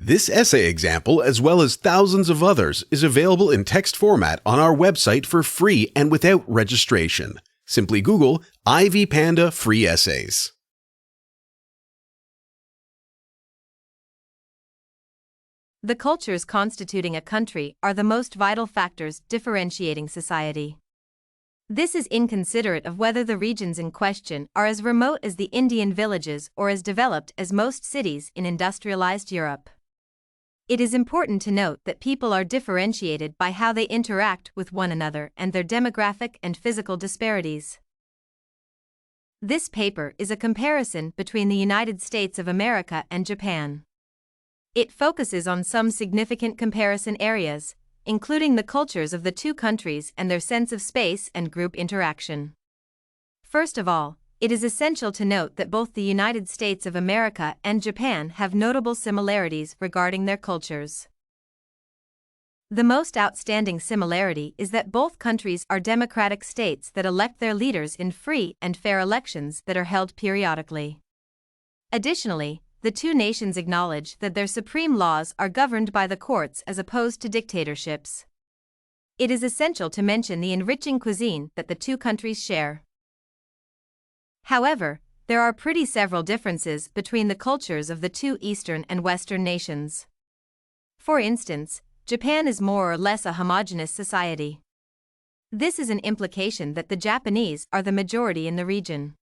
This essay example, as well as thousands of others, is available in text format on our website for free and without registration. Simply Google Ivy Panda Free Essays. The cultures constituting a country are the most vital factors differentiating society. This is inconsiderate of whether the regions in question are as remote as the Indian villages or as developed as most cities in industrialized Europe. It is important to note that people are differentiated by how they interact with one another and their demographic and physical disparities. This paper is a comparison between the United States of America and Japan. It focuses on some significant comparison areas, including the cultures of the two countries and their sense of space and group interaction. First of all, it is essential to note that both the United States of America and Japan have notable similarities regarding their cultures. The most outstanding similarity is that both countries are democratic states that elect their leaders in free and fair elections that are held periodically. Additionally, the two nations acknowledge that their supreme laws are governed by the courts as opposed to dictatorships. It is essential to mention the enriching cuisine that the two countries share. However, there are pretty several differences between the cultures of the two Eastern and Western nations. For instance, Japan is more or less a homogeneous society. This is an implication that the Japanese are the majority in the region.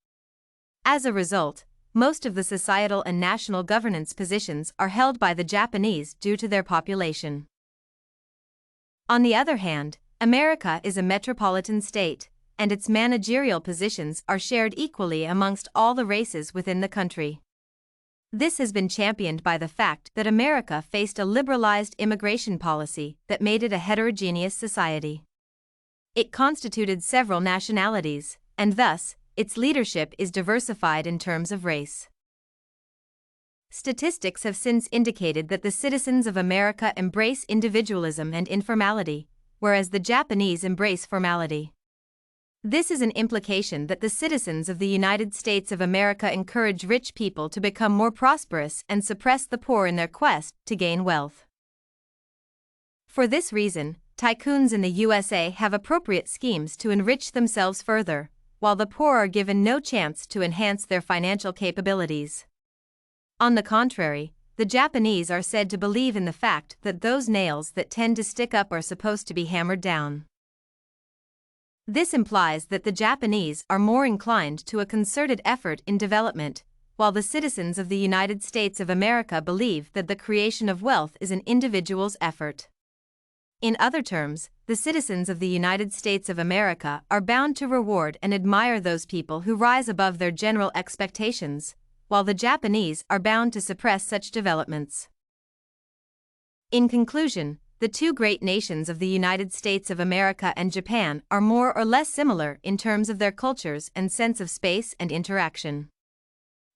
As a result, most of the societal and national governance positions are held by the Japanese due to their population. On the other hand, America is a metropolitan state, and its managerial positions are shared equally amongst all the races within the country. This has been championed by the fact that America faced a liberalized immigration policy that made it a heterogeneous society. It constituted several nationalities, and thus, its leadership is diversified in terms of race. Statistics have since indicated that the citizens of America embrace individualism and informality, whereas the Japanese embrace formality. This is an implication that the citizens of the United States of America encourage rich people to become more prosperous and suppress the poor in their quest to gain wealth. For this reason, tycoons in the USA have appropriate schemes to enrich themselves further, while the poor are given no chance to enhance their financial capabilities. On the contrary, the Japanese are said to believe in the fact that those nails that tend to stick up are supposed to be hammered down. This implies that the Japanese are more inclined to a concerted effort in development, while the citizens of the United States of America believe that the creation of wealth is an individual's effort. In other terms, the citizens of the United States of America are bound to reward and admire those people who rise above their general expectations, while the Japanese are bound to suppress such developments. In conclusion, the two great nations of the United States of America and Japan are more or less similar in terms of their cultures and sense of space and interaction.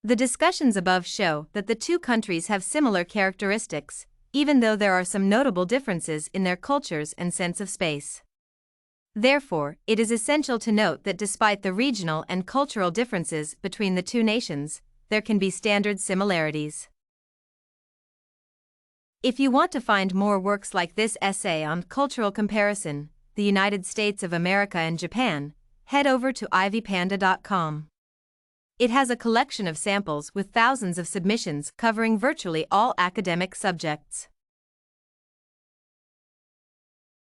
The discussions above show that the two countries have similar characteristics, even though there are some notable differences in their cultures and sense of space. Therefore, it is essential to note that despite the regional and cultural differences between the two nations, there can be standard similarities. If you want to find more works like this essay on cultural comparison, the United States of America and Japan, head over to ivypanda.com. It has a collection of samples with thousands of submissions covering virtually all academic subjects.